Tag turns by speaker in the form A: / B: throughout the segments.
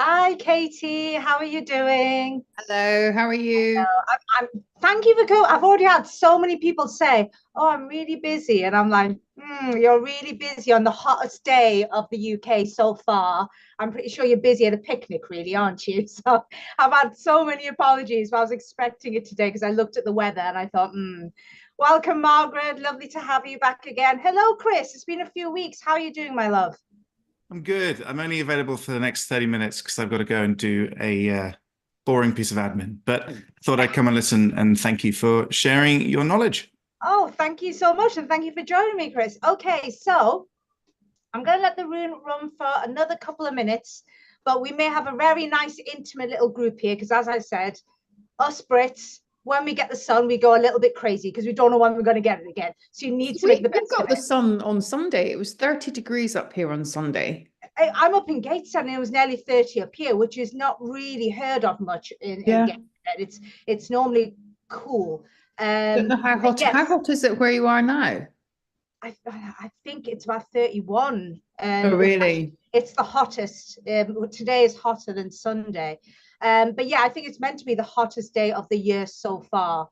A: Hi, Katie. How are you doing?
B: Hello, how are you?
A: Thank you for coming. I've already had so many people say, "Oh, I'm really busy," and I'm like, "You're really busy on the hottest day of the UK so far. I'm pretty sure you're busy at a picnic, really, aren't you?" So I've had so many apologies, but I was expecting it today because I looked at the weather and I thought, Welcome, Margaret. Lovely to have you back again. Hello, Chris. It's been a few weeks. How are you doing, my love?
C: I'm good. I'm only available for the next 30 minutes because I've got to go and do a boring piece of admin. But thought I'd come and listen and thank you for sharing your knowledge.
A: Oh, thank you so much, and thank you for joining me, Chris. Okay, so I'm going to let the room run for another couple of minutes, but we may have a very nice, intimate little group here because, as I said, us Brits, when we get the sun, we go a little bit crazy because we don't know when we're going to get it again. So you need to make the
B: We
A: best of
B: got the
A: it.
B: sun on Sunday. It was 30 degrees up here on Sunday.
A: I'm up in Gateshead and it was nearly 30 up here, which is not really heard of much in
B: Yeah.
A: Gateshead. It's normally cool.
B: Don't know how hot.
A: Yes,
B: How hot is it where you are now?
A: I think it's about 31.
B: Oh,
A: In fact,
B: really?
A: it's the hottest. Today is hotter than Sunday. But yeah, I think it's meant to be the hottest day of the year so far,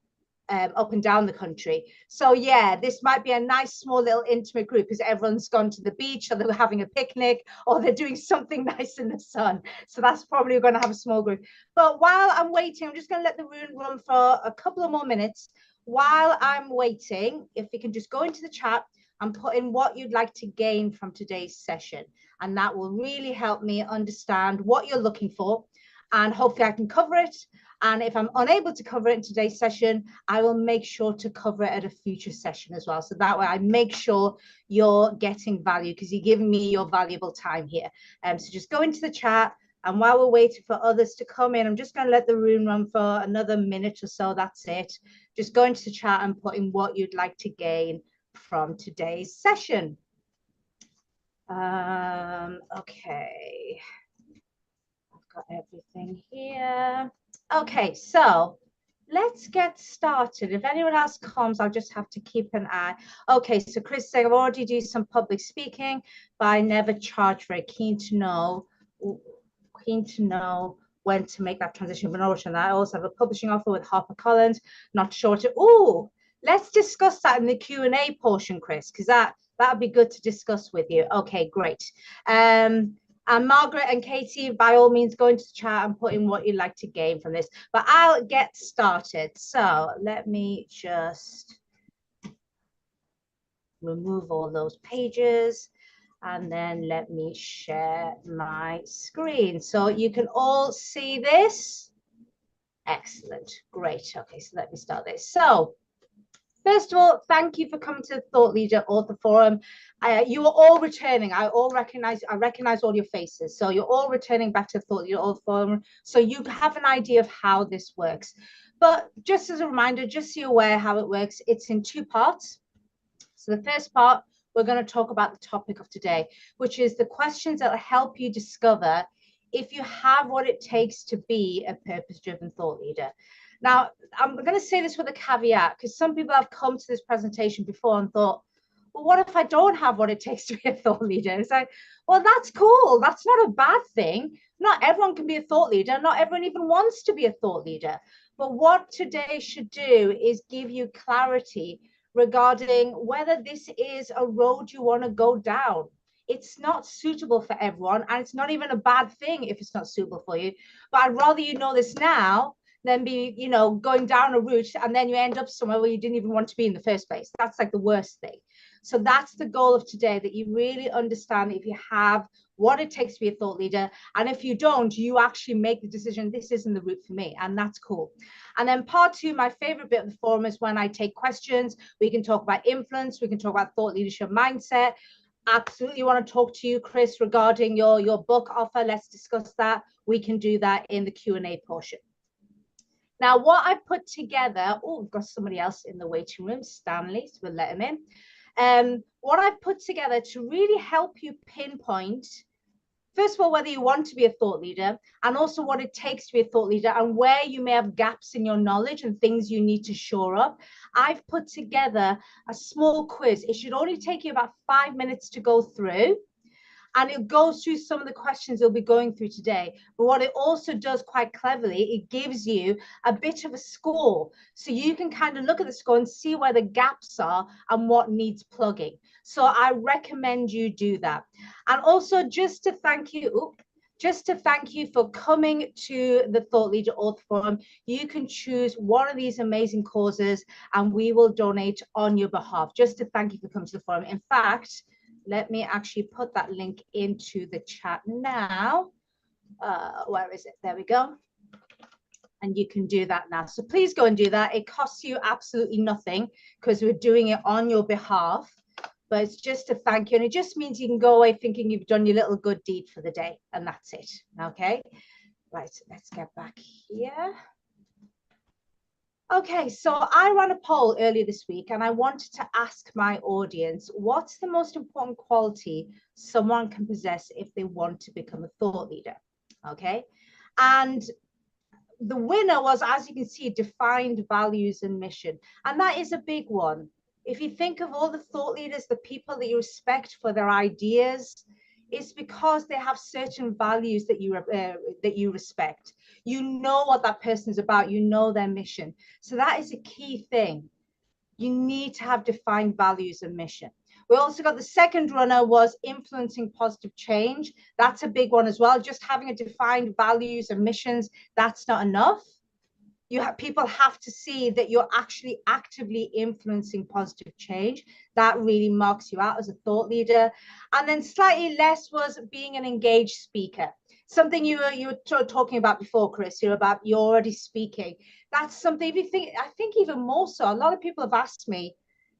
A: up and down the country. So yeah, this might be a nice small little intimate group because everyone's gone to the beach or they're having a picnic or they're doing something nice in the sun. So that's probably going to have a small group. But while I'm waiting, I'm just going to let the room run for a couple of more minutes. While I'm waiting, if you can just go into the chat and put in what you'd like to gain from today's session. And that will really help me understand what you're looking for. And hopefully I can cover it. And if I'm unable to cover it in today's session, I will make sure to cover it at a future session as well. So that way I make sure you're getting value because you're giving me your valuable time here. So just go into the chat. And while we're waiting for others to come in, I'm just going to let the room run for another minute or so. That's it. Just go into the chat and put in what you'd like to gain from today's session. Okay, I've got everything here. Okay, so let's get started. If anyone else comes, I'll just have to keep an eye. Okay, so Chris said, I've already do some public speaking, but I never charge for it. Keen to know when to make that transition from Norwich. And I also have a publishing offer with HarperCollins, not sure to, let's discuss that in the Q&A portion, Chris, because that'd be good to discuss with you. Okay, great. And Margaret and Katie, by all means, go into the chat and put in what you'd like to gain from this. But I'll get started. So let me just remove all those pages. And then let me share my screen. So you can all see this. Excellent. Great. Okay, so let me start this. So first of all, thank you for coming to the Thought Leader Author Forum. You are all returning. I recognize all your faces. So you're all returning back to the Thought Leader Author Forum. So you have an idea of how this works. But just as a reminder, just so you're aware how it works, it's in two parts. So the first part, we're going to talk about the topic of today, which is the questions that will help you discover if you have what it takes to be a purpose-driven thought leader. Now, I'm going to say this with a caveat because some people have come to this presentation before and thought, well, what if I don't have what it takes to be a thought leader? It's like, well, that's cool. That's not a bad thing. Not everyone can be a thought leader. Not everyone even wants to be a thought leader. But what today should do is give you clarity regarding whether this is a road you want to go down. It's not suitable for everyone, and it's not even a bad thing if it's not suitable for you. But I'd rather you know this now than be, going down a route and then you end up somewhere where you didn't even want to be in the first place. That's like the worst thing. So that's the goal of today, that you really understand if you have what it takes to be a thought leader. And if you don't, you actually make the decision, this isn't the route for me. And that's cool. And then part two, my favorite bit of the forum is when I take questions. We can talk about influence. We can talk about thought leadership mindset. Absolutely want to talk to you, Chris, regarding your book offer. Let's discuss that. We can do that in the Q&A portion. Now, what I've put together, we've got somebody else in the waiting room, Stanley, so we'll let him in. What I've put together to really help you pinpoint, first of all, whether you want to be a thought leader, and also what it takes to be a thought leader and where you may have gaps in your knowledge and things you need to shore up. I've put together a small quiz. It should only take you about 5 minutes to go through. And it goes through some of the questions they'll be going through today. But what it also does quite cleverly, it gives you a bit of a score. So you can kind of look at the score and see where the gaps are and what needs plugging. So I recommend you do that. And also just to thank you, for coming to the Thought Leader Author Forum. You can choose one of these amazing causes and we will donate on your behalf. Just to thank you for coming to the forum. In fact, let me actually put that link into the chat now. Where is it? There we go. And you can do that now. So please go and do that. It costs you absolutely nothing because we're doing it on your behalf. But it's just to thank you. And it just means you can go away thinking you've done your little good deed for the day. And that's it. Okay. Right. Let's get back here. Okay. So I ran a poll earlier this week and I wanted to ask my audience, what's the most important quality someone can possess if they want to become a thought leader? Okay. And the winner was, as you can see, defined values and mission. And that is a big one. If you think of all the thought leaders, the people that you respect for their ideas, it's because they have certain values that you respect. You know what that person is about. You know their mission. So that is a key thing. You need to have defined values and mission. We also got the second runner was influencing positive change. That's a big one as well. Just having a defined values and missions, that's not enough. People have to see that you're actually actively influencing positive change. That really marks you out as a thought leader. And then slightly less was being an engaged speaker. Something you were talking about before, Chris, you're already speaking. That's something, if you think, I think even more so, a lot of people have asked me,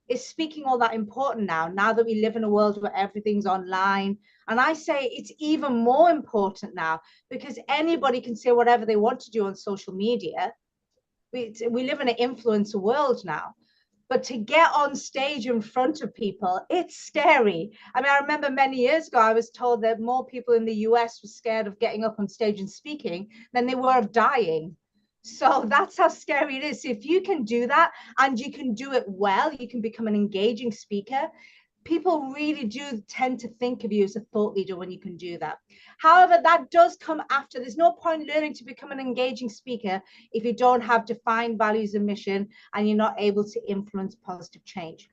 A: is speaking all that important now that we live in a world where everything's online? And I say it's even more important now because anybody can say whatever they want to do on social media. We live in an influencer world now, but to get on stage in front of people, it's scary. I mean, I remember many years ago, I was told that more people in the US were scared of getting up on stage and speaking than they were of dying. So that's how scary it is. So if you can do that and you can do it well, you can become an engaging speaker. People really do tend to think of you as a thought leader when you can do that. However, that does come after. There's no point learning to become an engaging speaker if you don't have defined values and mission and you're not able to influence positive change.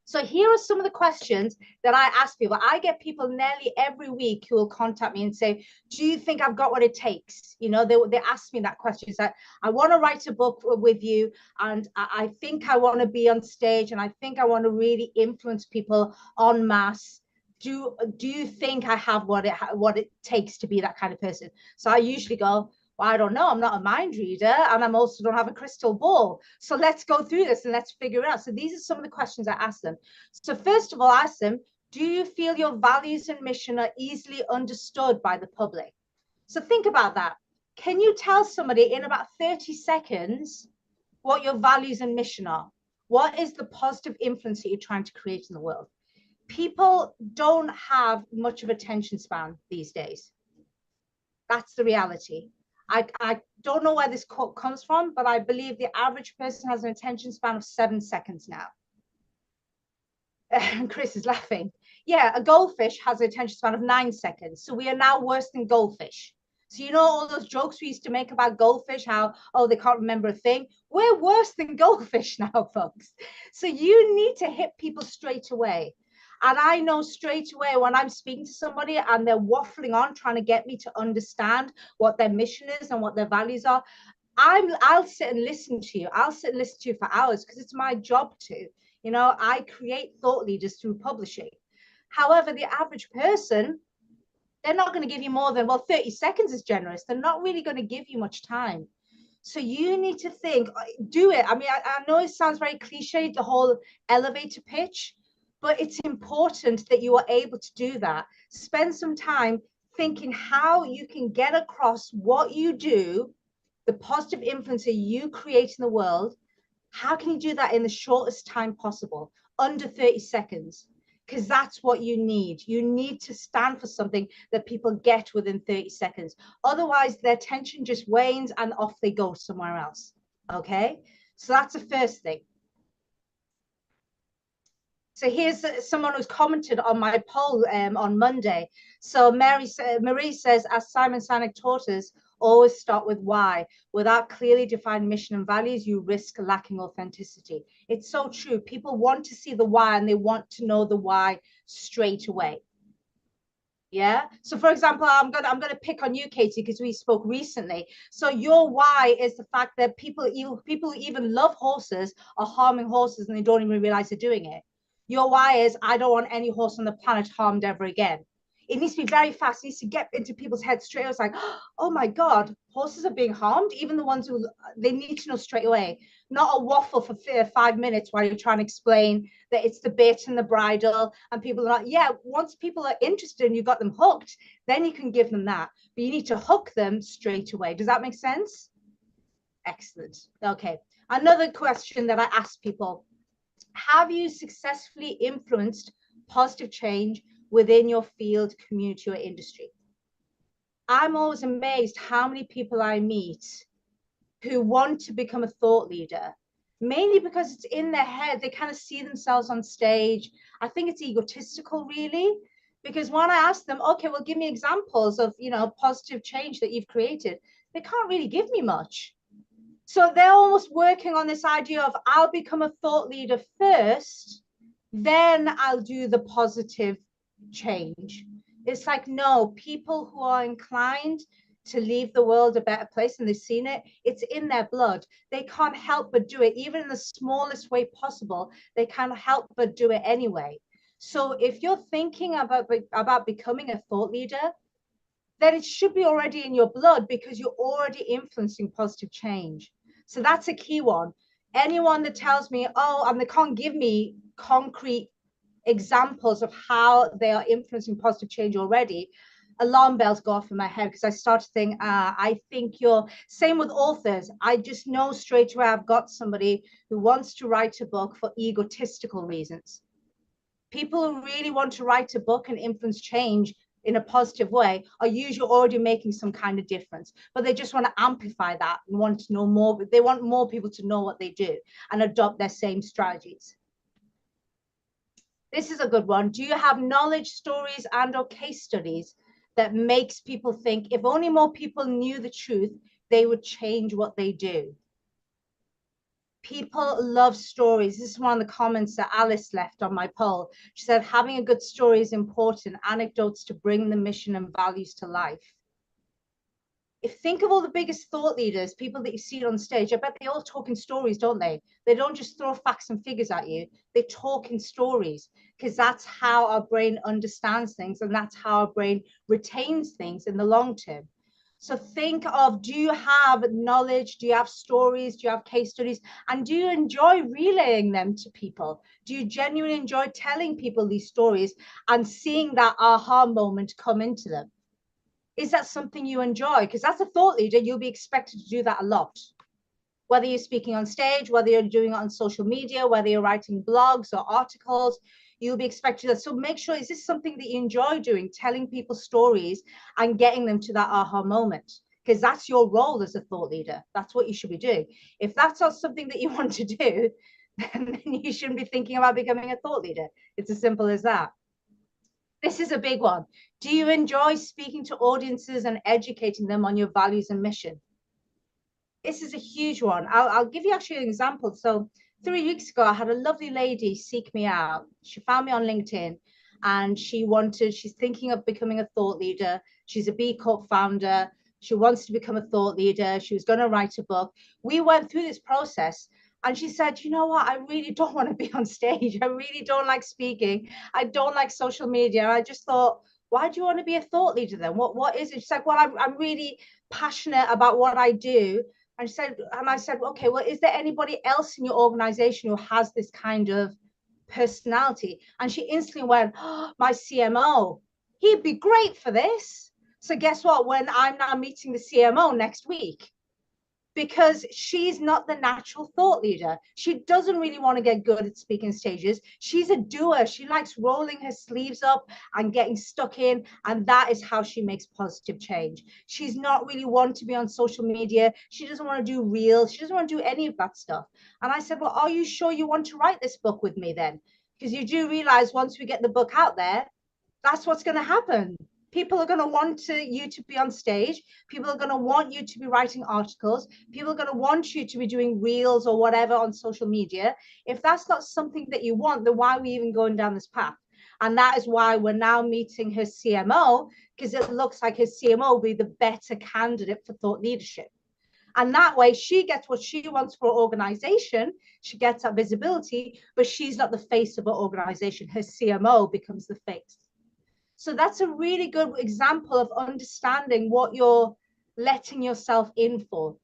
A: So here are some of the questions that I ask people. I get people nearly every week who will contact me and say, do you think I've got what it takes? You know, they ask me that question. It's like, I want to write a book with you and I think I want to be on stage and I think I want to really influence people en masse. Do you think I have what it takes to be that kind of person? So I usually go, well, I don't know. I'm not a mind reader and I'm also don't have a crystal ball. So let's go through this and let's figure it out. So these are some of the questions I ask them. So first of all, I ask them, do you feel your values and mission are easily understood by the public? So think about that. Can you tell somebody in about 30 seconds what your values and mission are? What is the positive influence that you're trying to create in the world? People don't have much of attention span these days. That's the reality. I don't know where this quote comes from, but I believe the average person has an attention span of 7 seconds now. Chris is laughing. Yeah, a goldfish has an attention span of 9 seconds. So we are now worse than goldfish. So you know all those jokes we used to make about goldfish, how, oh, they can't remember a thing? We're worse than goldfish now, folks. So you need to hit people straight away. And I know straight away when I'm speaking to somebody and they're waffling on, trying to get me to understand what their mission is and what their values are, I'll sit and listen to you. I'll sit and listen to you for hours because it's my job to. You know, I create thought leaders through publishing. However, the average person, they're not going to give you more than, well, 30 seconds is generous. They're not really going to give you much time. So you need to think, do it. I mean, I know it sounds very cliched, the whole elevator pitch, but it's important that you are able to do that. Spend some time thinking how you can get across what you do, the positive influence that you create in the world. How can you do that in the shortest time possible, under 30 seconds? Because that's what you need. You need to stand for something that people get within 30 seconds. Otherwise, their attention just wanes and off they go somewhere else. Okay, so that's the first thing. So here's someone who's commented on my poll on Monday. So Marie says, as Simon Sinek taught us, always start with why. Without clearly defined mission and values, you risk lacking authenticity. It's so true. People want to see the why, and they want to know the why straight away. Yeah. So for example, I'm gonna pick on you, Katie, because we spoke recently. So your why is the fact that people who even love horses are harming horses and they don't even realize they're doing it. Your why is, I don't want any horse on the planet harmed ever again. It needs to be very fast. It needs to get into people's heads straight away. It's like, oh my God, horses are being harmed. Even the ones who, they need to know straight away. Not a waffle for 5 minutes while you're trying to explain that it's the bit and the bridle, and people are like, yeah, once people are interested and you got them hooked, then you can give them that. But you need to hook them straight away. Does that make sense? Excellent. Okay. Another question that I ask people: have you successfully influenced positive change within your field, community, or industry? I'm always amazed how many people I meet who want to become a thought leader, mainly because it's in their head. They kind of see themselves on stage. I think it's egotistical, really, because when I ask them, okay, well, give me examples of, positive change that you've created, they can't really give me much. So they're almost working on this idea of, I'll become a thought leader first, then I'll do the positive change. It's like, no, people who are inclined to leave the world a better place and they've seen it, it's in their blood. They can't help but do it, even in the smallest way possible. They can't help but do it anyway. So if you're thinking about becoming a thought leader, then it should be already in your blood, because you're already influencing positive change. So that's a key one. Anyone that tells me, oh, and they can't give me concrete examples of how they are influencing positive change already, alarm bells go off in my head, because I start to think, I think you're, same with authors. I just know straight away I've got somebody who wants to write a book for egotistical reasons. People who really want to write a book and influence change in a positive way are usually already making some kind of difference, but they just want to amplify that and want to know more. They want more people to know what they do and adopt their same strategies. This is a good one. Do you have knowledge, stories, and or case studies that makes people think, if only more people knew the truth, they would change what they do? People love stories. This is one of the comments that Alice left on my poll. She said, having a good story is important, anecdotes to bring the mission and values to life. Think of all the biggest thought leaders, people that you see on stage, I bet they all talk in stories, don't they? They don't just throw facts and figures at you. They talk in stories, because that's how our brain understands things, and that's how our brain retains things in the long term. So think of, do you have knowledge? Do you have stories? Do you have case studies? And do you enjoy relaying them to people? Do you genuinely enjoy telling people these stories and seeing that aha moment come into them? Is that something you enjoy? Because as a thought leader, you'll be expected to do that a lot. Whether you're speaking on stage, whether you're doing it on social media, whether you're writing blogs or articles, you'll be expected to. So make sure, is this something that you enjoy doing, telling people stories and getting them to that aha moment? Because that's your role as a thought leader. That's what you should be doing. If that's not something that you want to do, then you shouldn't be thinking about becoming a thought leader. It's as simple as that. This is a big one. Do you enjoy speaking to audiences and educating them on your values and mission? This is a huge one. I'll give you actually an example. So 3 weeks ago, I had a lovely lady seek me out. She found me on LinkedIn, and she's thinking of becoming a thought leader. She's a B Corp founder. She wants to become a thought leader. She was going to write a book. We went through this process, and she said, you know what? I really don't want to be on stage. I really don't like speaking. I don't like social media. And I just thought, why do you want to be a thought leader then? What is it? She's like, well, I'm really passionate about what I do. And I said, okay, well, is there anybody else in your organization who has this kind of personality? And she instantly went, oh, my CMO, he'd be great for this. So guess what? When I'm now meeting the CMO next week, because she's not the natural thought leader. She doesn't really want to get good at speaking stages. She's a doer. She likes rolling her sleeves up and getting stuck in, and that is how she makes positive change. She's not really one to be on social media. She doesn't want to do reels. She doesn't want to do any of that stuff. And I said, well, are you sure you want to write this book with me then? Because you do realize once we get the book out there, that's what's going to happen. People are going to want you to be on stage. People are going to want you to be writing articles. People are going to want you to be doing reels or whatever on social media. If that's not something that you want, then why are we even going down this path? And that is why we're now meeting her CMO, because it looks like her CMO will be the better candidate for thought leadership. And that way she gets what she wants for her organization. She gets that visibility, but she's not the face of her organization. Her CMO becomes the face. So that's a really good example of understanding what you're letting yourself in for.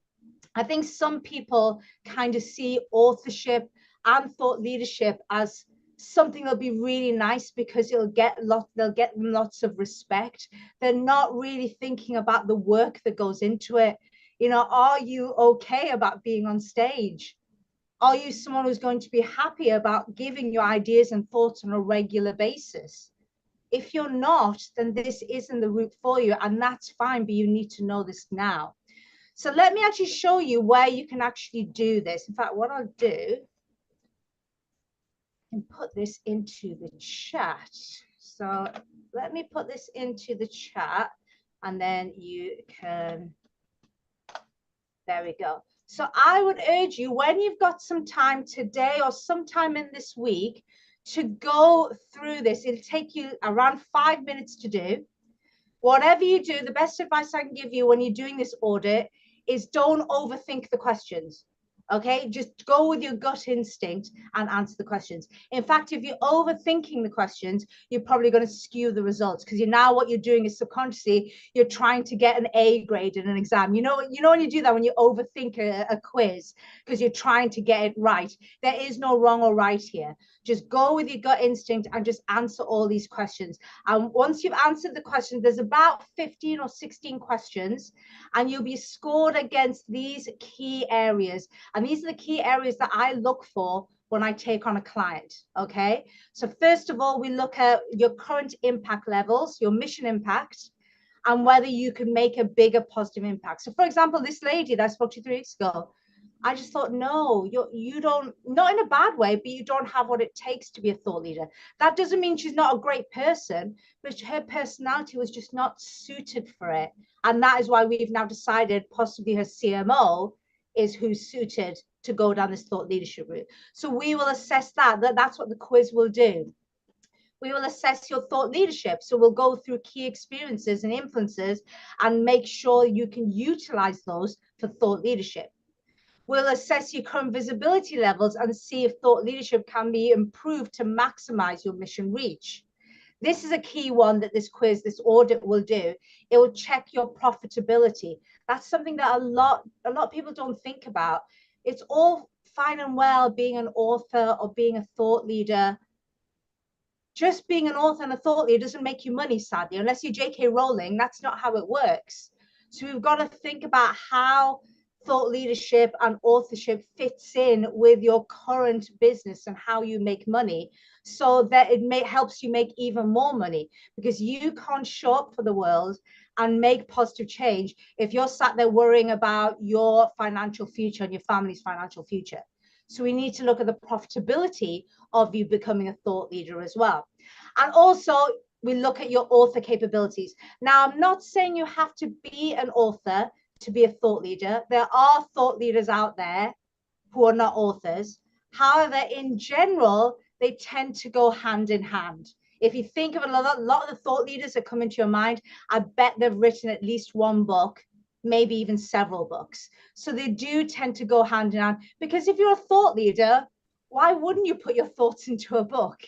A: I think some people kind of see authorship and thought leadership as something that'll be really nice because they'll get lots of respect. They're not really thinking about the work that goes into it. You know, are you okay about being on stage? Are you someone who's going to be happy about giving your ideas and thoughts on a regular basis? If you're not, then this isn't the route for you, and that's fine, but you need to know this now. So let me actually show you where you can actually do this. In fact, what I'll do, I can put this into the chat. So let me put this into the chat, and then you can, there we go. So I would urge you, when you've got some time today or sometime in this week, to go through this. It'll take you around 5 minutes to do. Whatever you do, the best advice I can give you when you're doing this audit is don't overthink the questions. Okay, just go with your gut instinct and answer the questions. In fact, if you're overthinking the questions, you're probably going to skew the results, because now what you're doing is subconsciously you're trying to get an A grade in an exam. You know when you do that, when you overthink a quiz because you're trying to get it right. There is no wrong or right here. Just go with your gut instinct and just answer all these questions. And once you've answered the question, there's about 15 or 16 questions, and you'll be scored against these key areas. And these are the key areas that I look for when I take on a client, okay? So first of all, we look at your current impact levels, your mission impact, and whether you can make a bigger positive impact. So for example, this lady that I spoke to 3 weeks ago, I just thought, no, you don't, not in a bad way, but you don't have what it takes to be a thought leader. That doesn't mean she's not a great person, but her personality was just not suited for it. And that is why we've now decided possibly her CMO is who's suited to go down this thought leadership route. So we will assess that. That's what the quiz will do. We will assess your thought leadership. So we'll go through key experiences and influences and make sure you can utilize those for thought leadership. We'll assess your current visibility levels and see if thought leadership can be improved to maximize your mission reach. This is a key one that this quiz, this audit will do. It will check your profitability. That's something that a lot of people don't think about. It's all fine and well being an author or being a thought leader. Just being an author and a thought leader doesn't make you money, sadly, unless you're J.K. Rowling. That's not how it works. So we've got to think about how thought leadership and authorship fits in with your current business and how you make money, so that it helps you make even more money, because you can't show up for the world and make positive change if you're sat there worrying about your financial future and your family's financial future. So we need to look at the profitability of you becoming a thought leader as well. And also we look at your author capabilities. Now, I'm not saying you have to be an author to be a thought leader. There are thought leaders out there who are not authors. However, in general, they tend to go hand in hand. If you think of a lot of the thought leaders that come into your mind, I bet they've written at least one book, maybe even several books. So they do tend to go hand in hand, because if you're a thought leader, why wouldn't you put your thoughts into a book?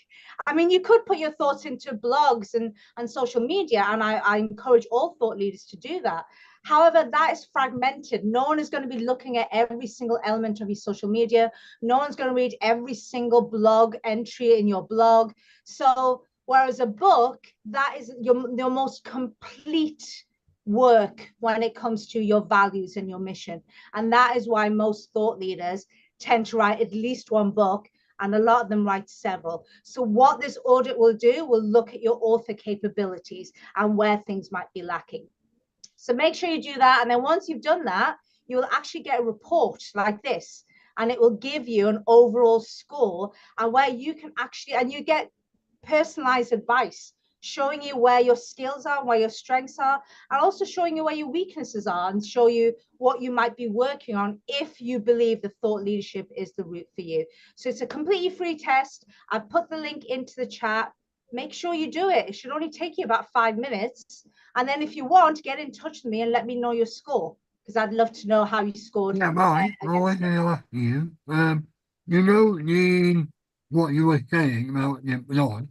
A: I mean, you could put your thoughts into blogs and social media, and I encourage all thought leaders to do that. However, that is fragmented. No one is going to be looking at every single element of your social media. No one's going to read every single blog entry in your blog. So whereas a book, that is your most complete work when it comes to your values and your mission. And that is why most thought leaders tend to write at least one book, and a lot of them write several. So what this audit will do, will look at your author capabilities and where things might be lacking. So make sure you do that. And then once you've done that, you will actually get a report like this. and it will give you an overall score, and where you can actually, and you get personalized advice showing you where your skills are, where your strengths are, and also showing you where your weaknesses are, and show you what you might be working on if you believe the thought leadership is the route for you. So it's a completely free test. I've put the link into the chat. Make sure you do it. It should only take you about 5 minutes. And then if you want, get in touch with me and let me know your score, because I'd love to know how you scored.
D: Yeah, right. I want to ask you, you know, what you were saying about the blog,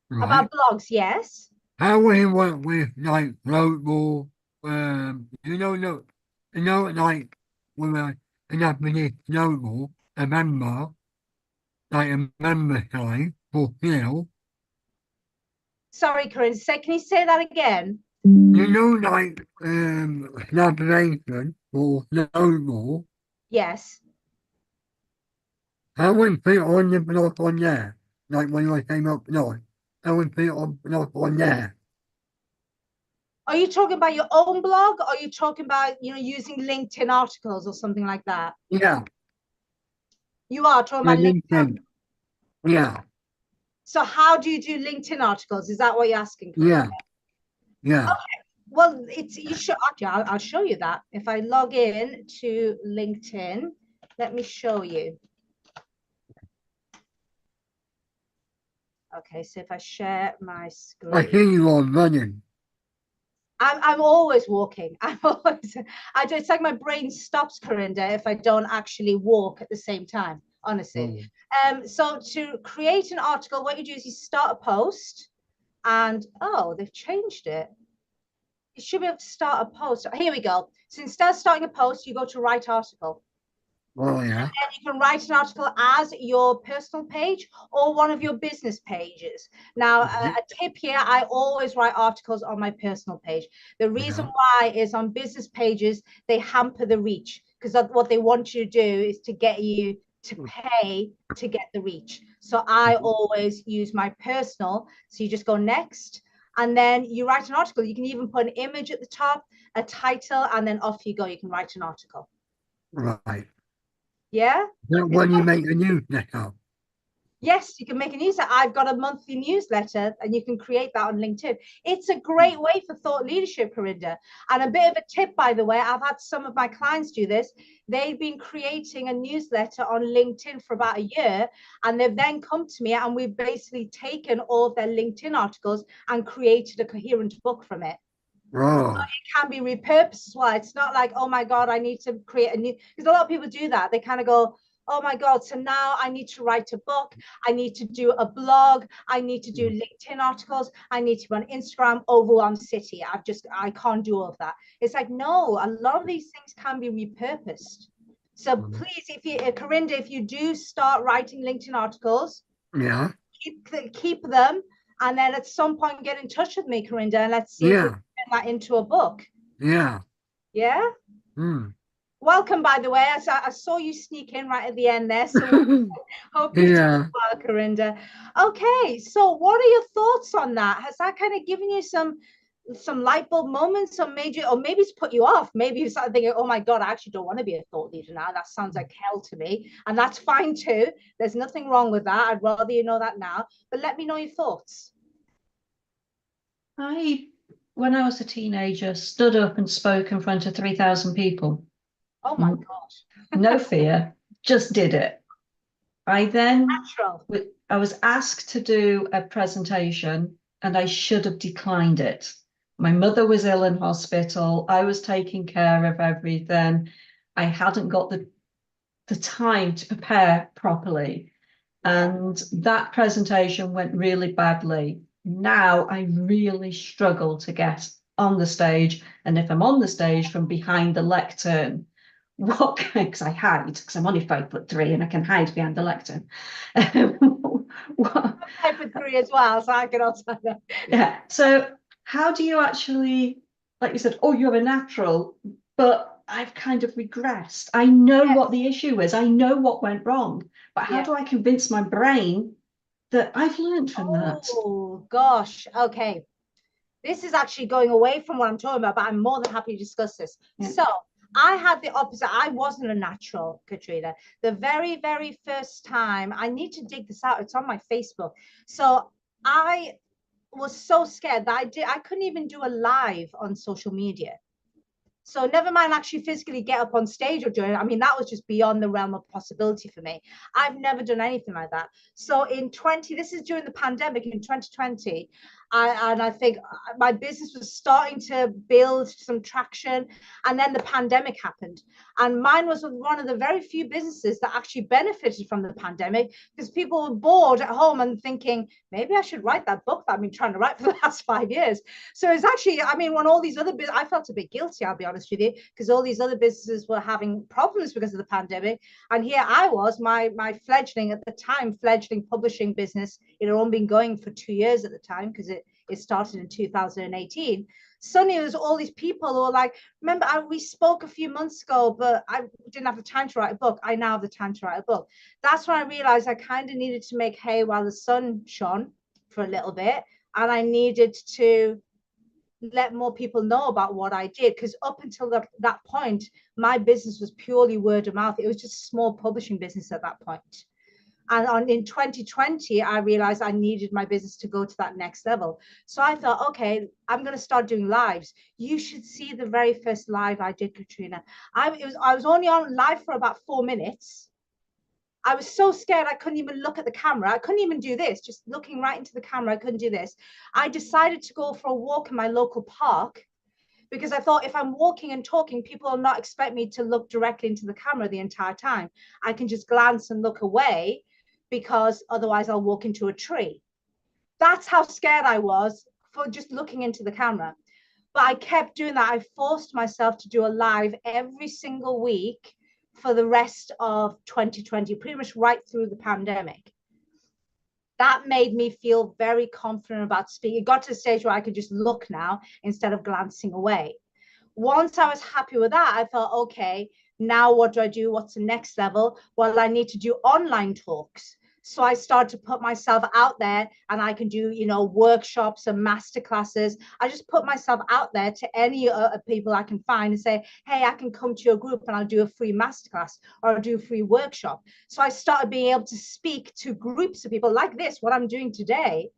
D: right?
A: About blogs, yes.
D: How will you work with like global, like with a Japanese global, a member, like a member site for sale.
A: Sorry, Corinne, can you say that again?
D: You know, like collaboration for global.
A: Yes.
D: How would put on the blog on there? Like when I came up blog, I would put on blog on there.
A: Are you talking about your own blog, or are you talking about, using LinkedIn articles or something like that?
D: Yeah.
A: You are talking
D: Yeah,
A: about LinkedIn.
D: Yeah.
A: So how do you do LinkedIn articles? Is that what you're asking for?
D: Yeah. Yeah.
A: Okay. Well, you should actually. I'll show you that. If I log in to LinkedIn, let me show you. Okay, so if I share my
D: I
A: screen,
D: see you are running.
A: I'm always walking. I do. It's like my brain stops, Corinda, if I don't actually walk at the same time. Honestly. So to create an article, what you do is you start a post, and they've changed it. You should be able to start a post. Here we go. So instead of starting a post, you go to write article.
D: Oh yeah.
A: And you can write an article as your personal page or one of your business pages. Now, a tip here, I always write articles on my personal page. The reason why is on business pages, they hamper the reach, because what they want you to do is to get you to pay to get the reach. So I always use my personal. So you just go next, and then you write an article. You can even put an image at the top, a title, and then off you go. You can write an article.
D: Right.
A: Yeah.
D: That when you make a newsletter.
A: Yes, you can make a newsletter. I've got a monthly newsletter, and you can create that on LinkedIn. It's a great way for thought leadership, Corinda. And a bit of a tip, by the way, I've had some of my clients do this. They've been creating a newsletter on LinkedIn for about a year, and they've then come to me, and we've basically taken all of their LinkedIn articles and created a coherent book from it.
D: Oh.
A: It can be repurposed as well. It's not like, oh my God, I need to create a new, because a lot of people do that. They kind of go, oh my God, so now I need to write a book. I need to do a blog. I need to do LinkedIn articles. I need to be on Instagram. Overwhelmed city. I can't do all of that. It's like, no, a lot of these things can be repurposed. So please, Corinda, if you do start writing LinkedIn articles, keep them. And then at some point, get in touch with me, Corinda, and let's see if we can turn that into a book.
D: Yeah.
A: Yeah. Welcome, by the way. I saw you sneak in right at the end there. So hope you're doing well, Corinda. Okay, so what are your thoughts on that? Has that kind of given you some light bulb moments, or maybe it's put you off? Maybe you started thinking, oh my God, I actually don't want to be a thought leader now. That sounds like hell to me. And that's fine too. There's nothing wrong with that. I'd rather you know that now. But let me know your thoughts.
E: When I was a teenager, stood up and spoke in front of 3,000 people.
A: Oh my gosh.
E: No fear, just did it. I was asked to do a presentation, and I should have declined it. My mother was ill in hospital. I was taking care of everything. I hadn't got the time to prepare properly. And that presentation went really badly. Now I really struggle to get on the stage. And if I'm on the stage from behind the lectern, because I hide, because I'm only 5'3" and I can hide behind the lectern.
A: I'm 5'3" as well, so I can also.
E: Yeah. So how do you actually, like you said, oh, you're a natural, but I've kind of regressed. I know what the issue is. I know what went wrong, but how do I convince my brain that I've learned from that?
A: Oh gosh. Okay. This is actually going away from what I'm talking about, but I'm more than happy to discuss this. So I had the opposite. I wasn't a natural, Katrina. The very, very first time, I need to dig this out. It's on my Facebook. So I was so scared that I couldn't even do a live on social media. So never mind actually physically get up on stage or do it. I mean, that was just beyond the realm of possibility for me. I've never done anything like that. So this is during the pandemic in 2020. And I think my business was starting to build some traction. And then the pandemic happened. And mine was one of the very few businesses that actually benefited from the pandemic because people were bored at home and thinking, maybe I should write that book that I've been trying to write for the last 5 years. So it's actually, I mean, when all these other I felt a bit guilty, I'll be honest with you, because all these other businesses were having problems because of the pandemic. And here I was, my fledgling at the time, fledgling publishing business. It had only been going for 2 years at the time because it started in 2018. Suddenly there's all these people who are like, remember, we spoke a few months ago, but I didn't have the time to write a book. I now have the time to write a book. That's when I realized I kind of needed to make hay while the sun shone for a little bit. And I needed to let more people know about what I did, because up until that point, my business was purely word of mouth. It was just a small publishing business at that point. And in 2020, I realized I needed my business to go to that next level. So I thought, okay, I'm going to start doing lives. You should see the very first live I did, Katrina. I was only on live for about 4 minutes. I was so scared I couldn't even look at the camera. I couldn't even do this, just looking right into the camera. I couldn't do this. I decided to go for a walk in my local park because I thought if I'm walking and talking, people will not expect me to look directly into the camera the entire time. I can just glance and look away because otherwise I'll walk into a tree. That's how scared I was for just looking into the camera. But I kept doing that. I forced myself to do a live every single week for the rest of 2020, pretty much right through the pandemic. That made me feel very confident about speaking. It got to the stage where I could just look now instead of glancing away. Once I was happy with that, I thought, okay, now what do I do? What's the next level? Well, I need to do online talks. So I started to put myself out there, and I can do, workshops and master classes. I just put myself out there to any people I can find and say, hey, I can come to your group and I'll do a free masterclass or I'll do a free workshop. So I started being able to speak to groups of people like this, what I'm doing today.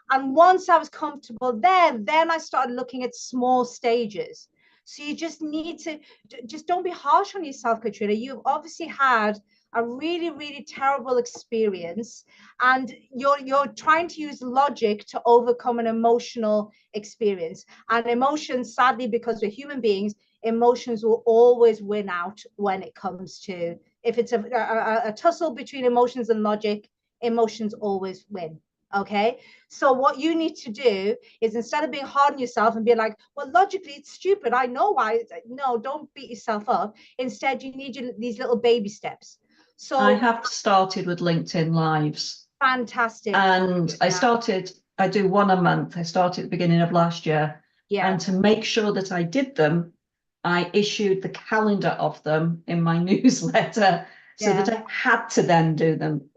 A: And once I was comfortable there, then I started looking at small stages. So you just need to, just don't be harsh on yourself, Katrina. You've obviously had a really, really terrible experience, and you're trying to use logic to overcome an emotional experience. And emotions, sadly, because we're human beings, emotions will always win out when it comes to, if it's a tussle between emotions and logic, emotions always win. Okay, so what you need to do is, instead of being hard on yourself and being like, well, logically it's stupid, I know why. No, don't beat yourself up. Instead, you need these little baby steps. So
E: I have started with LinkedIn Lives.
A: Fantastic.
E: And I do one a month. I started at the beginning of last year.
A: Yeah.
E: And to make sure that I did them, I issued the calendar of them in my newsletter so that I had to then do them.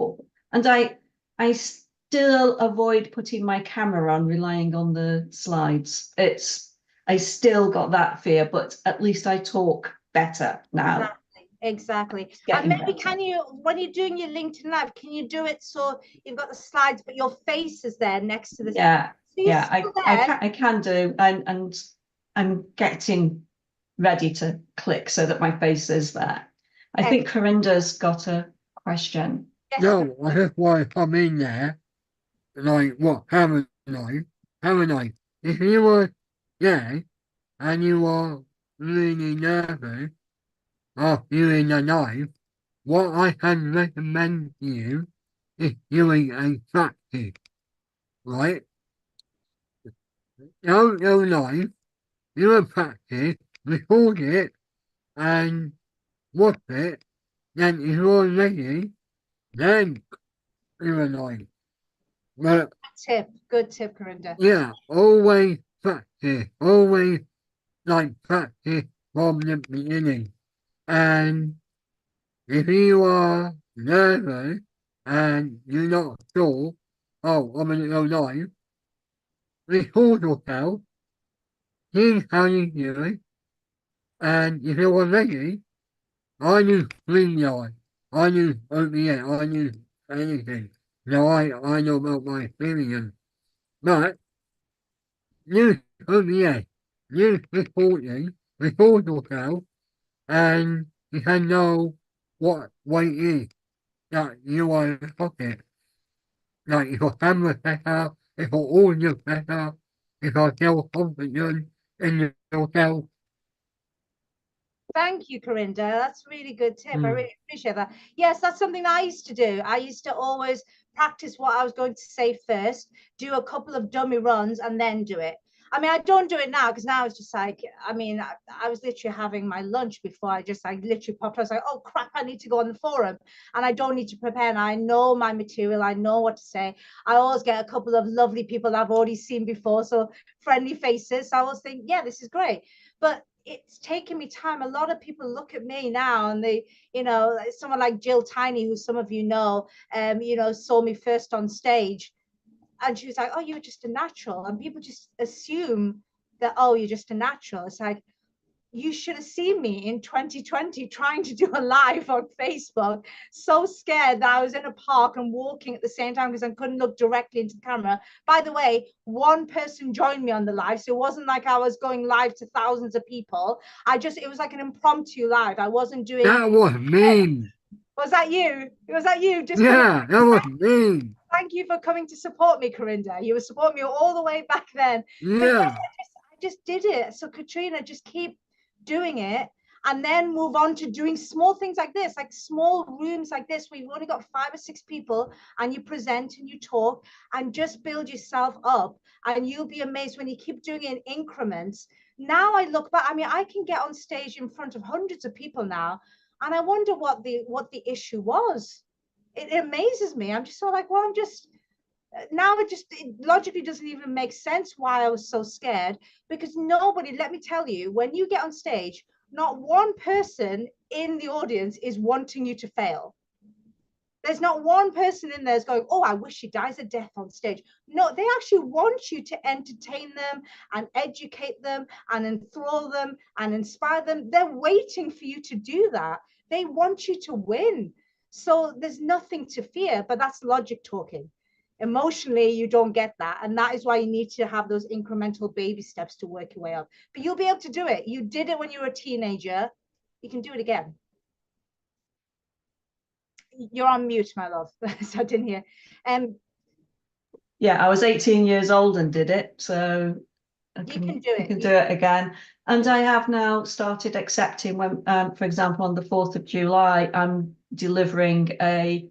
E: And I still avoid putting my camera on, relying on the slides. I still got that fear, but at least I talk better now.
A: Exactly. And maybe can you, when you're doing your LinkedIn Live, can you do it so you've got the slides, but your face is there next to the
E: I can do, and I'm getting ready to click so that my face is there. I think Corinda's got a question.
A: Yes.
D: No, I just want to come in there. Like, what, haven't I? If you were there and you are really nervous after doing the live, what I can recommend to you is doing a practice, right? Don't go live, do a practice, record it, and watch it, then if you're ready, then do a live. But
A: Good tip, Corinda.
D: yeah, always practice practice from the beginning. And if you are nervous and you're not sure, oh, I'm going to go live, record yourself, see how you do it, And if you were ready, I knew Greenlight, I knew OPA, I knew anything. So I know about my experience. But use OPA, use reporting, record yourself, and you can know what weight is that you are in the pocket. Like if your camera's better, if your audio's better, if you're self-confident in yourself.
A: Thank you, Corinda. That's a really good tip. I
D: Mm.
A: really appreciate that. Yes, that's something I used to do. I used to always practice what I was going to say first, do a couple of dummy runs, and then do it. I mean, I don't do it now because now it's just like, I mean, I was literally having my lunch before I literally popped. I was like, oh crap, I need to go on the forum and I don't need to prepare. And I know my material, I know what to say. I always get a couple of lovely people I've already seen before, so friendly faces. So I always think, yeah, this is great. But it's taken me time. A lot of people look at me now and they, you know, someone like Jill Tiny, who some of you know, saw me first on stage. And she was like, oh, you're just a natural. And people just assume that, oh, you're just a natural. It's like, you should have seen me in 2020 trying to do a live on Facebook, so scared that I was in a park and walking at the same time because I couldn't look directly into the camera. By the way, one person joined me on the live, so it wasn't like I was going live to thousands of people. It was like an impromptu live. I wasn't doing.
D: That was mean.
A: Was that you? Was that you? Just
D: yeah, that was mean.
A: Thank you for coming to support me, Corinda. You were supporting me all the way back then. But
D: Yeah.
A: I just did it. So Katrina, just keep doing it and then move on to doing small things like this, like small rooms like this where you've only got 5 or 6 people and you present and you talk and just build yourself up, and you'll be amazed when you keep doing it in increments. Now I look back, I mean, I can get on stage in front of hundreds of people now, and I wonder what the issue was. It amazes me. I'm just sort of like, well, now it logically doesn't even make sense why I was so scared, because nobody, let me tell you, when you get on stage, not one person in the audience is wanting you to fail. There's not one person in there is going, oh, I wish she dies a death on stage. No, they actually want you to entertain them and educate them and enthrall them and inspire them. They're waiting for you to do that. They want you to win. So there's nothing to fear, but that's logic talking. Emotionally, you don't get that. And that is why you need to have those incremental baby steps to work your way up. But you'll be able to do it. You did it when you were a teenager. You can do it again. You're on mute, my love. So I didn't hear.
E: Yeah, I was 18 years old and did it. So
A: you can do it.
E: You can do it again. And I have now started accepting when, for example, on the 4th of July, I'm delivering a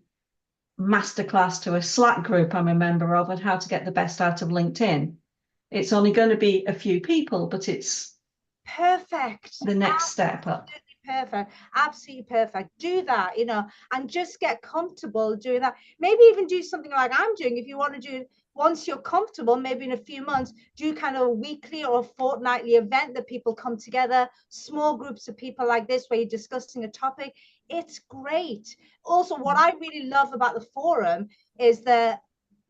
E: masterclass to a Slack group I'm a member of on how to get the best out of LinkedIn. It's only going to be a few people, but it's
A: perfect.
E: The next step up.
A: Perfect, absolutely perfect. Do that, and just get comfortable doing that. Maybe even do something like I'm doing. If you want to do it, once you're comfortable, maybe in a few months, do kind of a weekly or a fortnightly event that people come together, small groups of people like this, where you're discussing a topic. It's great. Also, what I really love about the forum is that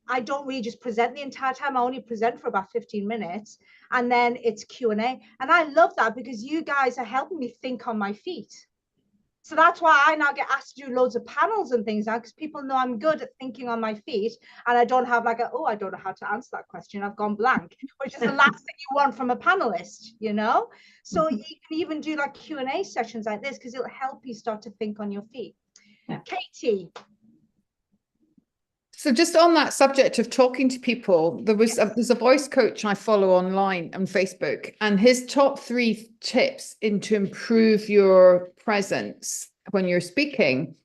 A: I don't really just present the entire time. I only present for about 15 minutes and then it's Q&A. And I love that because you guys are helping me think on my feet. So that's why I now get asked to do loads of panels and things now, because people know I'm good at thinking on my feet and I don't have like I don't know how to answer that question. I've gone blank, which is the last thing you want from a panelist, So you can even do like Q&A sessions like this because it'll help you start to think on your feet. Yeah. Katie.
B: So just on that subject of talking to people, there's a voice coach I follow online on Facebook, and his top 3 tips to improve your presence when you're speaking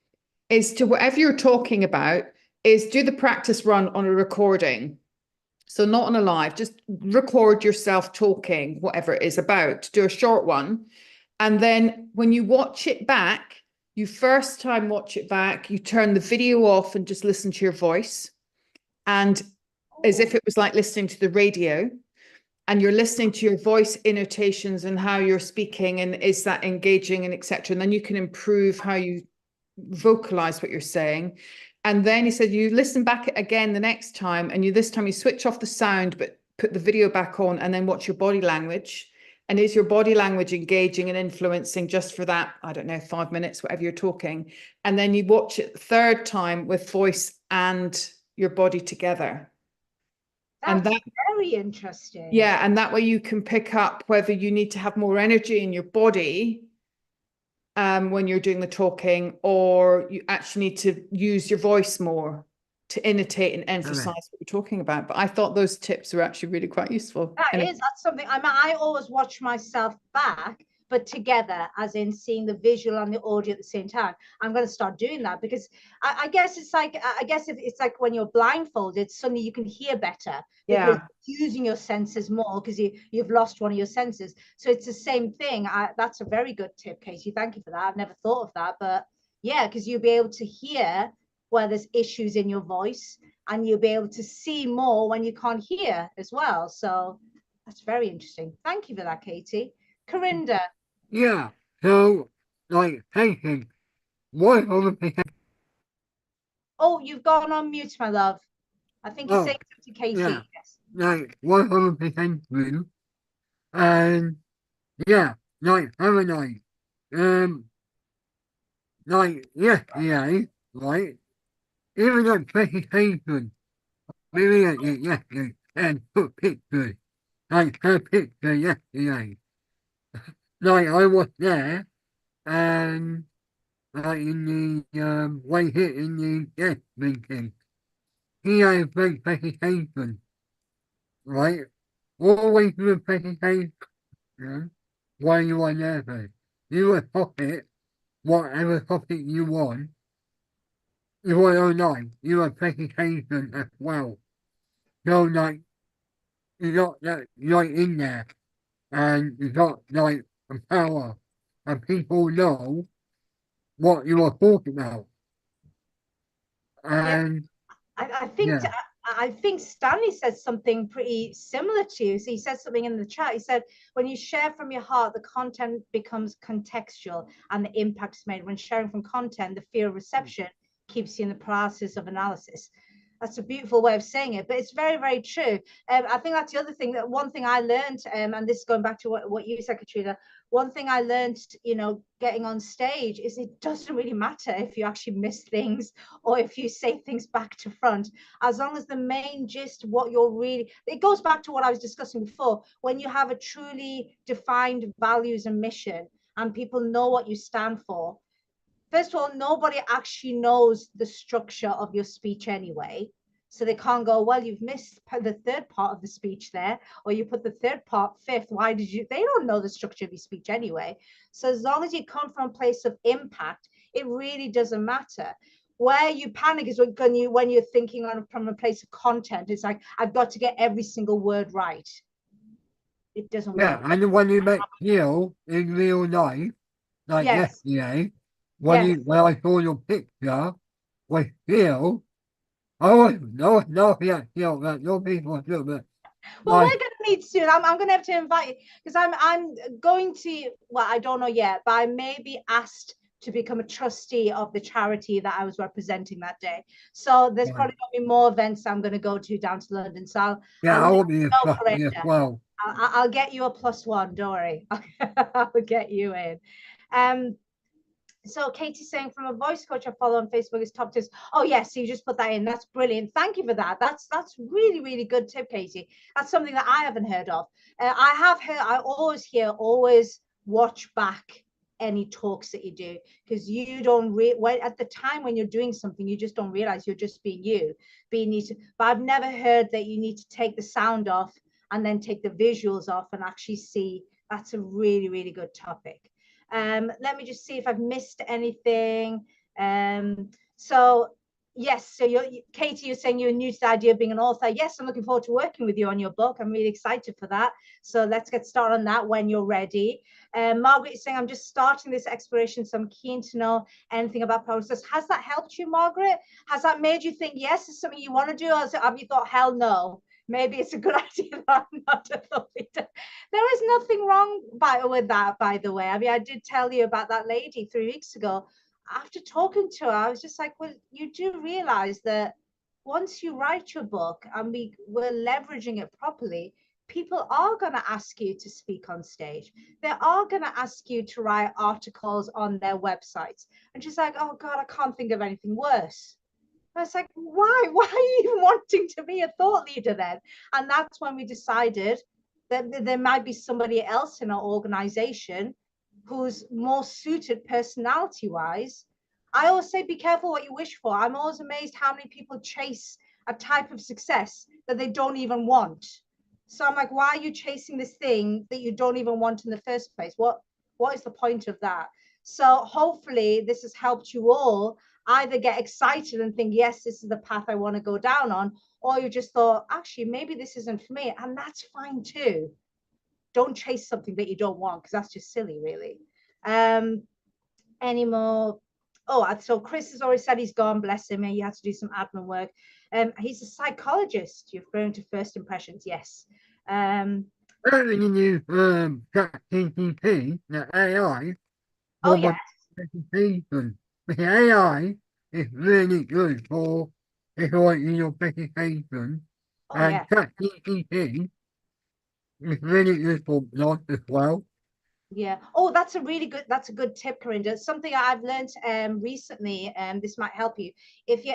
B: is to whatever you're talking about is do the practice run on a recording. So not on a live, just record yourself talking, whatever it is about, do a short one. And then when you watch it back, you first time watch it back, you turn the video off and just listen to your voice. And as if it was like listening to the radio, and you're listening to your voice intonations and how you're speaking, and is that engaging and etc. And then you can improve how you vocalize what you're saying. And then he said, you listen back again the next time, and this time you switch off the sound, but put the video back on and then watch your body language. And is your body language engaging and influencing just for that, I don't know, 5 minutes, whatever you're talking. And then you watch it the third time with voice and your body together.
A: That's
B: and that
A: very interesting.
B: Yeah, and that way you can pick up whether you need to have more energy in your body when you're doing the talking, or you actually need to use your voice more to imitate and emphasize what you're talking about. But I thought those tips were actually really quite useful.
A: That's something, I mean, I always watch myself back, but together, as in seeing the visual and the audio at the same time. I'm going to start doing that, because I guess it's like, it's like when you're blindfolded, suddenly you can hear better, because using your senses more, because you've lost one of your senses. So it's the same thing. That's a very good tip, Katie. Thank you for that. I've never thought of that, but yeah, because you'll be able to hear where there's issues in your voice, and you'll be able to see more when you can't hear as well. So that's very interesting. Thank you for that, Katie. Corinda.
D: Yeah. So, like, thinking, what other people?
A: Oh, you've gone on mute, my love. I think you're saying something to Katie.
D: Yeah.
A: Yes.
D: Like, what other people do? And yeah, like, haven't I? Like, yesterday, right? Even at presentation, maybe at it yesterday, and put pictures, like her picture yesterday. Like, I was there, and like in the way hit in the guest meeting, he had a big presentation, right? All the way through the presentation, while you were nervous, you were topic, whatever topic you want, you were online, you were presentation as well. So like, you got that right in there, and you got like the power, and people know what you are talking about. And
A: I think Stanley said something pretty similar to you. So he said something in the chat. He said, when you share from your heart, the content becomes contextual and the impact is made. When sharing from content, the fear of reception keeps you in the process of analysis. That's a beautiful way of saying it, but it's very, very true. I think that's the other thing, that one thing I learned, and this is going back to what you said, Katrina, one thing I learned, getting on stage, is it doesn't really matter if you actually miss things or if you say things back to front, as long as the main gist, what you're really, it goes back to what I was discussing before, when you have a truly defined values and mission and people know what you stand for. First of all, nobody actually knows the structure of your speech anyway. So they can't go, well, you've missed the third part of the speech there, or you put the third part fifth. Why did you? They don't know the structure of your speech anyway. So as long as you come from a place of impact, it really doesn't matter. Where you panic is when you're thinking from a place of content. It's like, I've got to get every single word right. It doesn't work.
D: Yeah, and when you met Jill in real life, like yesterday, when I saw your picture with Jill, no, yeah, Jill, that your people are doing it.
A: Well, we're going to meet soon. I'm going to have to invite you, because I'm going to, well, I don't know yet, but I may be asked to become a trustee of the charity that I was representing that day. So there's probably going to be more events I'm going to go to down to London. So
D: I'll be a trustee as well.
A: I'll get you a +1, don't worry. I'll get you in. So Katie's saying, from a voice coach I follow on Facebook is top tips. Oh yes, so you just put that in. That's brilliant. Thank you for that. That's really, really good tip, Katie. That's something that I haven't heard of. I have heard, I always watch back any talks that you do, because you don't at the time when you're doing something, you just don't realize you're just being you. But I've never heard that you need to take the sound off and then take the visuals off and actually see. That's a really, really good topic. Let me just see if I've missed anything. So yes, so Katie, you're saying you're new to the idea of being an author. Yes, I'm looking forward to working with you on your book. I'm really excited for that. So let's get started on that when you're ready. Margaret is saying, I'm just starting this exploration, so I'm keen to know anything about process. Has that helped you, Margaret? Has that made you think, yes, it's something you want to do? Or have you thought, hell no? Maybe it's a good idea that I'm not a thought leader. There is nothing wrong with that, by the way. I mean, I did tell you about that lady 3 weeks ago. After talking to her, I was just like, well, you do realize that once you write your book and we're leveraging it properly, people are going to ask you to speak on stage. They are going to ask you to write articles on their websites. And she's like, oh God, I can't think of anything worse. I was like, why? Why are you even wanting to be a thought leader then? And that's when we decided that there might be somebody else in our organization who's more suited personality-wise. I always say, be careful what you wish for. I'm always amazed how many people chase a type of success that they don't even want. So I'm like, why are you chasing this thing that you don't even want in the first place? What is the point of that? So hopefully this has helped you all either get excited and think, yes, this is the path I want to go down on, or you just thought, actually, maybe this isn't for me. And that's fine too. Don't chase something that you don't want, because that's just silly, really. Any more? Oh, so Chris has already said he's gone, bless him. He had to do some admin work. He's a psychologist. You're referring to first impressions, yes.
D: Early in you ChatGPT, the AI,
A: Oh, yes.
D: presentation. The AI is really good for writing your presentation.
A: Oh,
D: And
A: yeah.
D: ChatGPT is really good for blogs as well.
A: Yeah. Oh, that's a good tip, Corinda. Something I've learned recently, and this might help you. If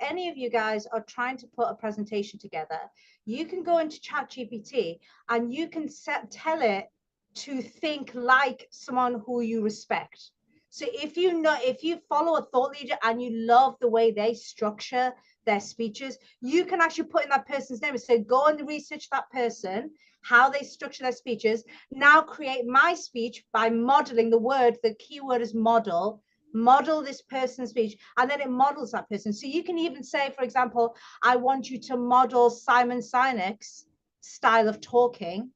A: any of you guys are trying to put a presentation together, you can go into ChatGPT and you can tell it to think like someone who you respect. So if you follow a thought leader and you love the way they structure their speeches, you can actually put in that person's name and say, go and research that person, how they structure their speeches. Now create my speech by modeling the keyword is model this person's speech, and then it models that person. So you can even say, for example, I want you to model Simon Sinek's style of talking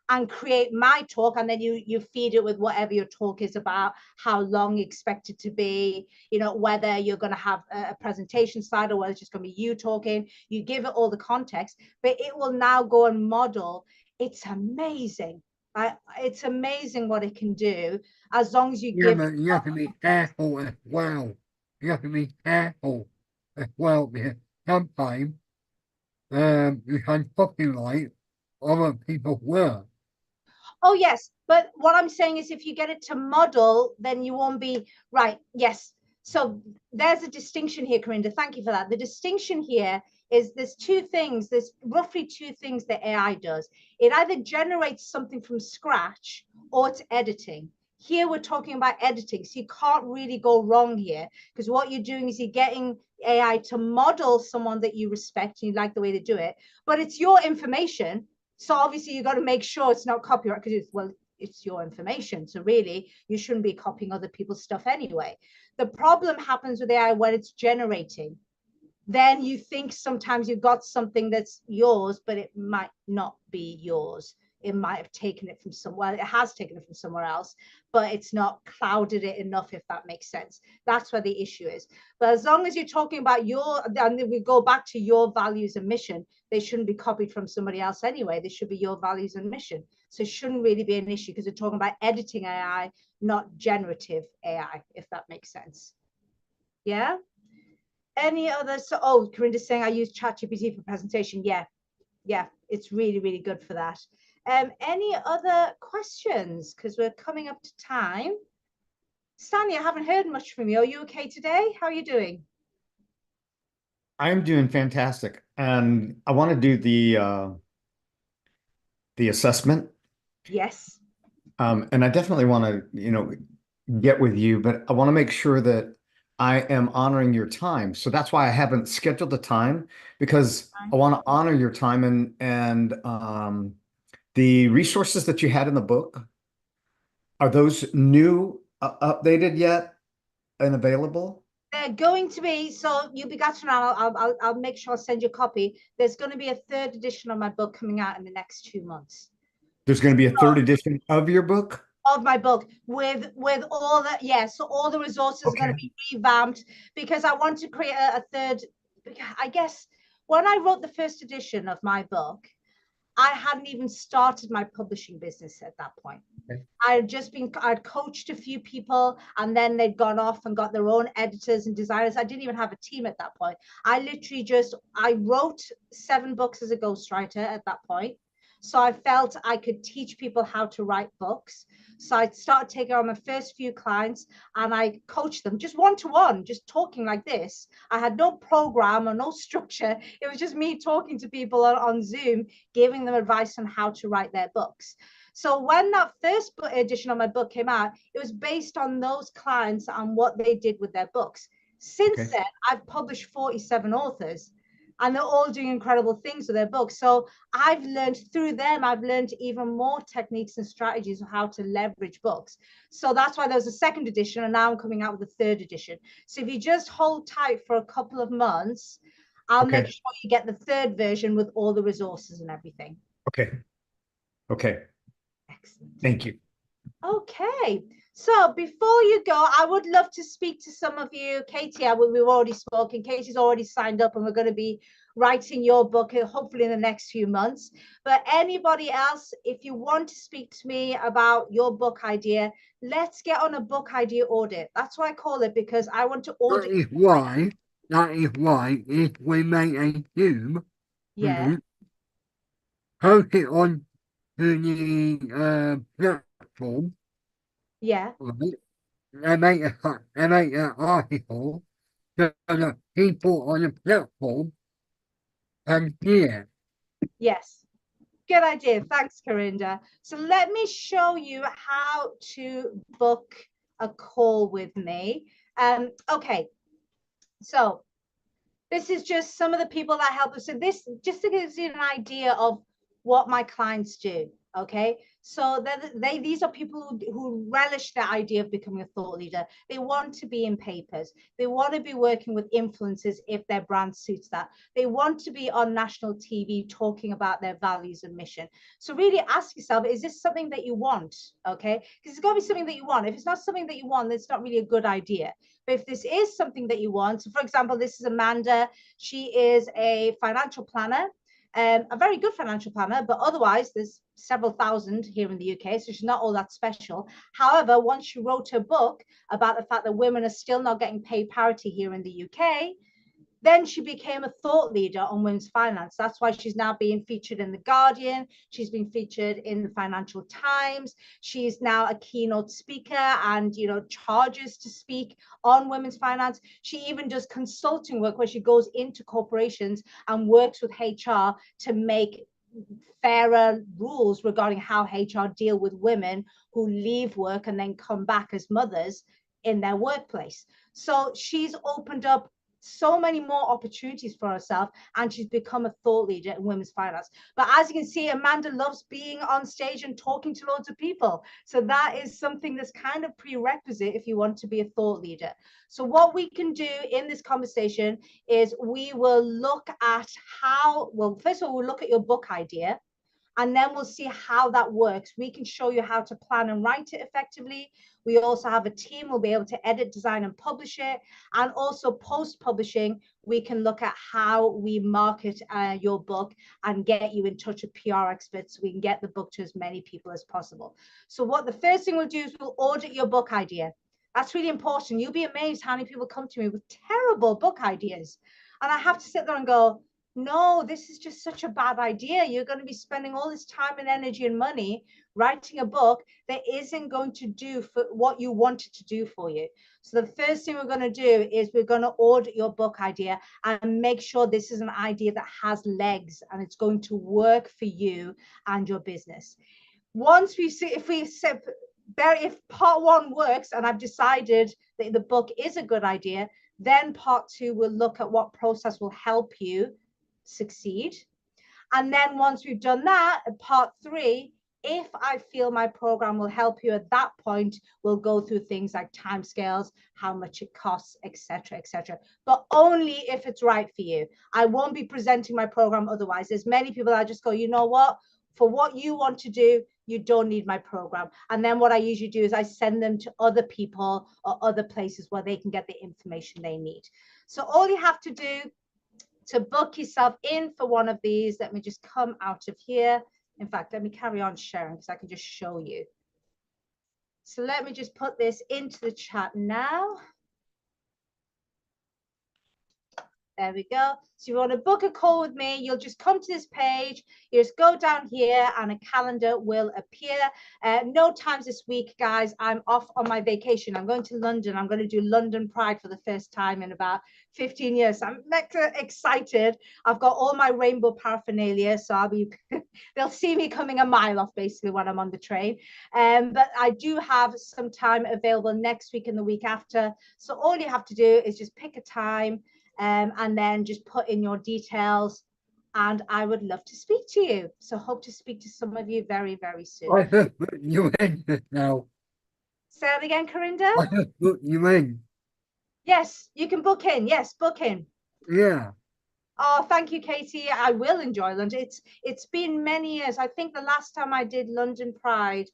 A: and create my talk, and then you feed it with whatever your talk is about, how long you expect it to be, whether you're going to have a presentation slide or whether it's just going to be you talking. You give it all the context, but it will now go and model. It's amazing. It's amazing what it can do, as long as you give.
D: But you have to be careful as well. You have to be careful as well, because sometimes you can copyright other people's work.
A: Oh, yes. But what I'm saying is, if you get it to model, then you won't be right. Yes. So there's a distinction here, Corinda. Thank you for that. The distinction here is there's roughly two things that AI does. It either generates something from scratch or it's editing. Here we're talking about editing, so you can't really go wrong here, because what you're doing is you're getting AI to model someone that you respect and you like the way they do it, but it's your information. So obviously you got to make sure it's not copyright, because it's your information. So really you shouldn't be copying other people's stuff anyway. The problem happens with AI when it's generating. Then you think sometimes you've got something that's yours, but it might not be yours. It might have taken it from somewhere. It has taken it from somewhere else, but it's not clouded it enough, if that makes sense. That's where the issue is. But as long as you're talking about and we go back to your values and mission, they shouldn't be copied from somebody else anyway. They should be your values and mission. So it shouldn't really be an issue, because we're talking about editing AI, not generative AI, if that makes sense. Yeah. Any other? Oh, Corinda's saying I use ChatGPT for presentation. Yeah, it's really, really good for that. Any other questions? Because we're coming up to time. Stanley, I haven't heard much from you. Are you okay today? How are you doing?
F: I'm doing fantastic, and I want to do the assessment.
A: Yes.
F: And I definitely want to, get with you, but I want to make sure that I am honoring your time. So that's why I haven't scheduled the time, because I want to honor your time and the resources that you had in the book. Are those new, updated yet and available?
A: They're going to be, so you'll be glad to know. I'll make sure I'll send you a copy. There's going to be a third edition of my book coming out in the next 2 months.
F: There's going to be a third edition of your book?
A: Of my book with all the, so all the resources are going to be revamped, because I want to create a third. I guess when I wrote the first edition of my book, I hadn't even started my publishing business at that point.
F: Okay.
A: I'd coached a few people, and then they'd gone off and got their own editors and designers. I didn't even have a team at that point. I wrote 7 books as a ghostwriter at that point. So I felt I could teach people how to write books. So I started taking on my first few clients and I coached them just one-to-one, just talking like this. I had no program or no structure. It was just me talking to people on Zoom, giving them advice on how to write their books. So when that first edition of my book came out, it was based on those clients and what they did with their books. Since then, I've published 47 authors and they're all doing incredible things with their books. So I've learned through them, I've learned even more techniques and strategies of how to leverage books. So that's why there was a second edition and now I'm coming out with a third edition. So if you just hold tight for a couple of months, I'll make sure you get the third version with all the resources and everything.
F: Okay. Okay.
A: Excellent.
F: Thank you.
A: Okay. So before you go, I would love to speak to some of you. Katie, we've already spoken. Katie's already signed up and we're going to be writing your book hopefully in the next few months. But anybody else, if you want to speak to me about your book idea, let's get on a book idea audit. That's what I call it, because I want to audit.
D: That is why if we make a Zoom,
A: yeah,
D: post it on to the platform.
A: Yeah.
D: Right? They make an article so that people on the platform can see it.
A: Yes. Good idea. Thanks, Corinda. So let me show you how to book a call with me. Okay. So this is just some of the people that help us. So this just to give you an idea of what my clients do. Okay, so these are people who relish the idea of becoming a thought leader. They want to be in papers. They want to be working with influencers if their brand suits that. They want to be on national TV talking about their values and mission. So really ask yourself, is this something that you want? Okay, because it's got to be something that you want. If it's not something that you want, then it's not really a good idea. But if this is something that you want, so for example, this is Amanda. She is a financial planner. A very good financial planner, but otherwise there's several thousand here in the UK, so she's not all that special. However, once she wrote her book about the fact that women are still not getting paid parity here in the UK, then she became a thought leader on women's finance. That's why she's now being featured in The Guardian. She's been featured in the Financial Times. She's now a keynote speaker and, charges to speak on women's finance. She even does consulting work where she goes into corporations and works with HR to make fairer rules regarding how HR deal with women who leave work and then come back as mothers in their workplace. So she's opened up so many more opportunities for herself and she's become a thought leader in women's finance. But as you can see, Amanda loves being on stage and talking to loads of people. So that is something that's kind of prerequisite if you want to be a thought leader. So what we can do in this conversation is we will look at first of all, we'll look at your book idea. And then we'll see how that works. We can show you how to plan and write it effectively. We also have a team. We'll be able to edit, design, and publish it. And also post-publishing, we can look at how we market your book and get you in touch with PR experts so we can get the book to as many people as possible. So the first thing we'll do is we'll audit your book idea. That's really important. You'll be amazed how many people come to me with terrible book ideas. And I have to sit there and go, no, this is just such a bad idea. You're going to be spending all this time and energy and money writing a book that isn't going to do for what you want it to do for you. So the first thing we're going to do is we're going to audit your book idea and make sure this is an idea that has legs and it's going to work for you and your business. Once we see, if part one works and I've decided that the book is a good idea, then part two will look at what process will help you succeed. And then once we've done that, part three, if I feel my program will help you at that point, we'll go through things like timescales, how much it costs, etc., etc. But only if it's right for you. I won't be presenting my program otherwise. There's many people that just go, you know what, for what you want to do, you don't need my program. And then what I usually do is I send them to other people or other places where they can get the information they need. So all you have to do to book yourself in for one of these, let me just come out of here. In fact, let me carry on sharing because I can just show you. So let me just put this into the chat now. There we go. So if you want to book a call with me, you'll just come to this page. You just go down here and a calendar will appear. No times this week, guys. I'm off on my vacation. I'm going to London. I'm going to do London Pride for the first time in about 15 years. So I'm excited. I've got all my rainbow paraphernalia. So I'll be, they'll see me coming a mile off basically when I'm on the train. But I do have some time available next week and the week after. So all you have to do is just pick a time. And then just put in your details, and I would love to speak to you. So hope to speak to some of you very, very soon.
D: I have put you in now.
A: Say that again, Corinda?
D: I have put you in.
A: Yes, you can book in. Yes, book in.
D: Yeah.
A: Oh, thank you, Katie. I will enjoy London. It's been many years. I think the last time I did London Pride,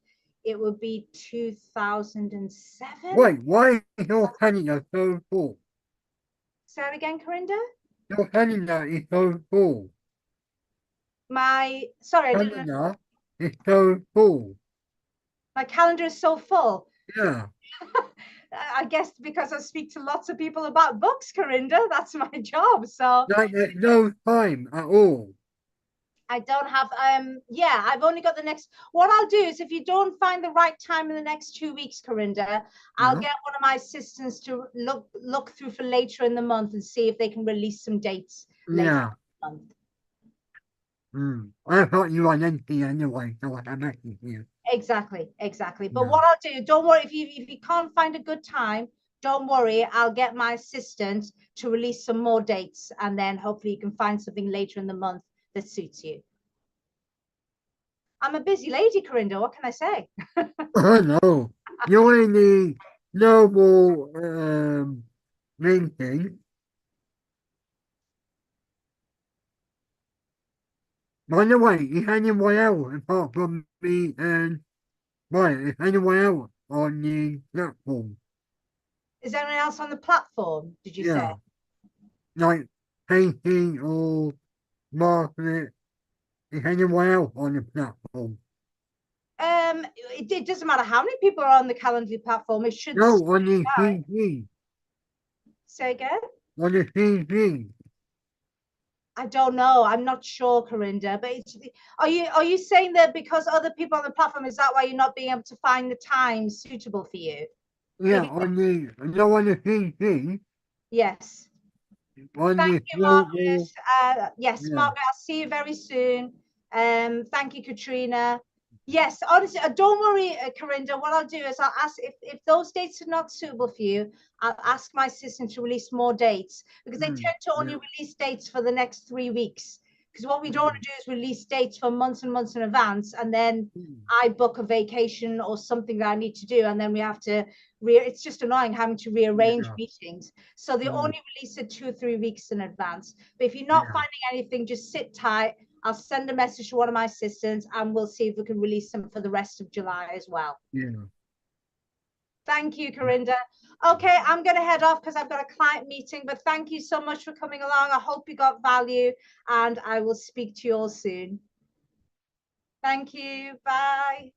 A: it would be 2007.
D: Wait, why is your calendar so full?
A: Say that again, Corinda?
D: Your calendar is so full.
A: Sorry, I didn't.
D: Calendar is so full.
A: My calendar is so full.
D: Yeah.
A: I guess because I speak to lots of people about books, Corinda, that's my job. So
D: Like there's no time at all.
A: I don't have, yeah, I've only got the next, what I'll do is if you don't find the right time in the next 2 weeks, Corinda, I'll
D: Yeah.
A: get one of my assistants to look through for later in the month and see if they can release some dates later
D: Yeah.
A: in the month.
D: I thought you were empty anyway, so I messaged you.
A: Exactly. But
D: Yeah.
A: what I'll do, don't worry, if you can't find a good time, don't worry, I'll get my assistant to release some more dates, and then hopefully you can find something later in the month that suits you. I'm a busy lady, Corinda, what can I say?
D: I know. You're in the global meeting. By the way, is anyone else apart from me and right, is anyone else on the platform?
A: Is there anyone else on the platform, did you say?
D: Yeah. Like Casey or Margaret, is anyone else on the platform?
A: It doesn't matter how many people are on the Calendly platform, it should
D: No, on the CV.
A: say again.
D: On the CV.
A: I don't know. I'm not sure, Corinda. But are you saying that because other people on the platform, is that why you're not being able to find the time suitable for you?
D: Yeah,
A: Maybe-
D: on the CV.
A: Yes.
D: On
A: Thank
D: the
A: you, Margaret.
D: global.
A: Yes,
D: Yeah.
A: Margaret, I'll see you very soon. Thank you, Katrina. Yes, honestly, don't worry, Corinda. What I'll do is I'll ask if those dates are not suitable for you, I'll ask my assistant to release more dates, because they tend to only release dates for the next 3 weeks. Because what we don't want to do is release dates for months and months in advance, and then I book a vacation or something that I need to do, and then we have to it's just annoying having to rearrange meetings. So they only release it 2 or 3 weeks in advance. But if you're not finding anything, just sit tight. I'll send a message to one of my assistants, and we'll see if we can release them for the rest of July as well.
D: Yeah.
A: Thank you, Corinda. Okay, I'm going to head off because I've got a client meeting, but thank you so much for coming along. I hope you got value, and I will speak to you all soon. Thank you. Bye.